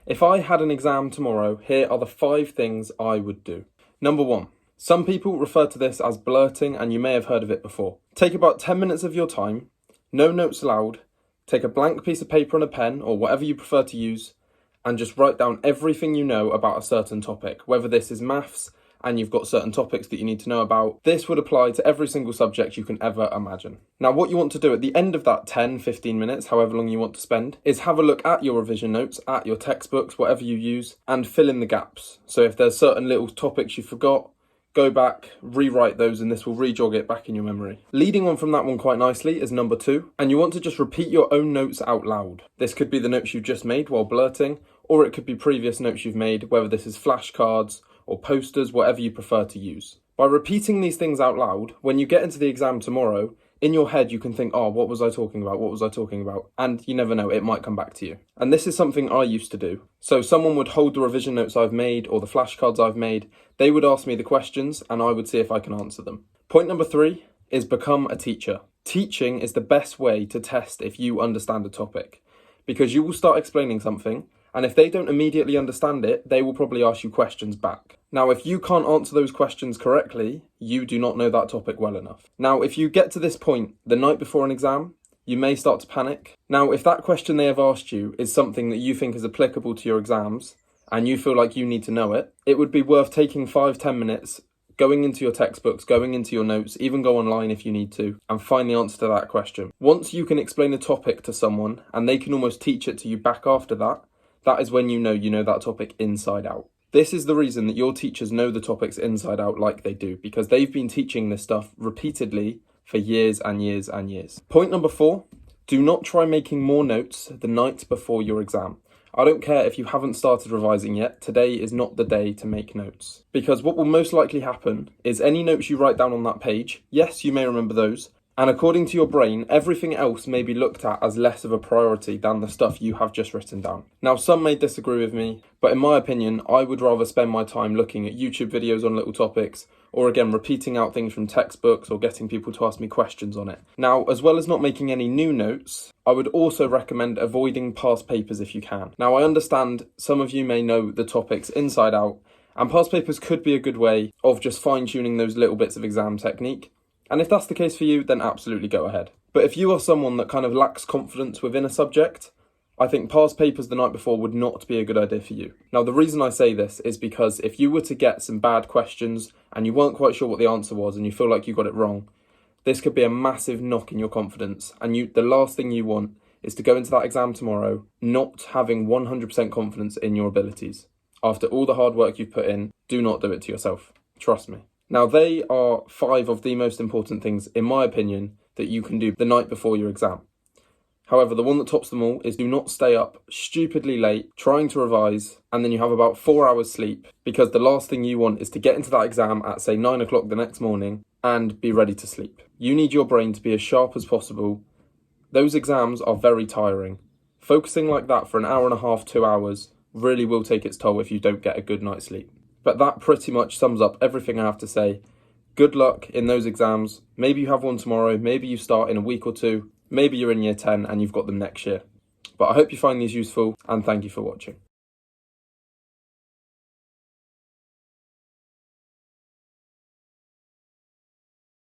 If I had an exam tomorrow, here are the 5 things I would do. Number 1. Some people refer to this as blurting, and you may have heard of it before. Take about 10 minutes of your time, no notes allowed, take a blank piece of paper and a pen, or whatever you prefer to use, and just write down everything you know about a certain topic, whether this is maths, and you've got certain topics that you need to know about. This would apply to every single subject you can ever imagine. Now, what you want to do at the end of that 10, 15 minutes, however long you want to spend, is have a look at your revision notes, at your textbooks, whatever you use, and fill in the gaps. So if there's certain little topics you forgot, go back, rewrite those, and this will re-jog it back in your memory. Leading on from that one quite nicely is number 2, and you want to just repeat your own notes out loud. This could be the notes you've just made while blurting, or it could be previous notes you've made, whether this is flashcards or posters, whatever you prefer to use. By repeating these things out loud, when you get into the exam tomorrow, in your head you can think, oh, what was I talking about? What was I talking about? And you never know, it might come back to you. And this is something I used to do. So someone would hold the revision notes I've made or the flashcards I've made. They would ask me the questions and I would see if I can answer them. Point number 3 is become a teacher. Teaching is the best way to test if you understand a topic, because you will start explaining something, and if they don't immediately understand it, they will probably ask you questions back. Now, if you can't answer those questions correctly, you do not know that topic well enough. Now, if you get to this point the night before an exam, you may start to panic. Now, if that question they have asked you is something that you think is applicable to your exams, and you feel like you need to know it, it would be worth taking 5-10 minutes, going into your textbooks, going into your notes, even go online if you need to, and find the answer to that question. Once you can explain a topic to someone, and they can almost teach it to you back after that, that is when you know that topic inside out. This is the reason that your teachers know the topics inside out like they do, because they've been teaching this stuff repeatedly for years and years and years. Point number 4, do not try making more notes the night before your exam. I don't care if you haven't started revising yet, today is not the day to make notes. Because what will most likely happen is any notes you write down on that page, yes, you may remember those, and according to your brain, everything else may be looked at as less of a priority than the stuff you have just written down. Now, some may disagree with me, but in my opinion, I would rather spend my time looking at YouTube videos on little topics, or again, repeating out things from textbooks or getting people to ask me questions on it. Now, as well as not making any new notes, I would also recommend avoiding past papers if you can. Now, I understand some of you may know the topics inside out, and past papers could be a good way of just fine-tuning those little bits of exam technique. And if that's the case for you, then absolutely go ahead. But if you are someone that kind of lacks confidence within a subject, I think past papers the night before would not be a good idea for you. Now, the reason I say this is because if you were to get some bad questions and you weren't quite sure what the answer was and you feel like you got it wrong, this could be a massive knock in your confidence. And the last thing you want is to go into that exam tomorrow not having 100% confidence in your abilities. After all the hard work you've put in, do not do it to yourself. Trust me. Now, they are 5 of the most important things, in my opinion, that you can do the night before your exam. However, the one that tops them all is do not stay up stupidly late trying to revise, and then you have about 4 hours sleep, because the last thing you want is to get into that exam at, say, 9 o'clock the next morning and be ready to sleep. You need your brain to be as sharp as possible. Those exams are very tiring. Focusing like that for an hour and a half, 2 hours, really will take its toll if you don't get a good night's sleep. But that pretty much sums up everything I have to say. Good luck in those exams. Maybe you have one tomorrow, maybe you start in a week or 2, maybe you're in year 10 and you've got them next year. But I hope you find these useful, and thank you for watching.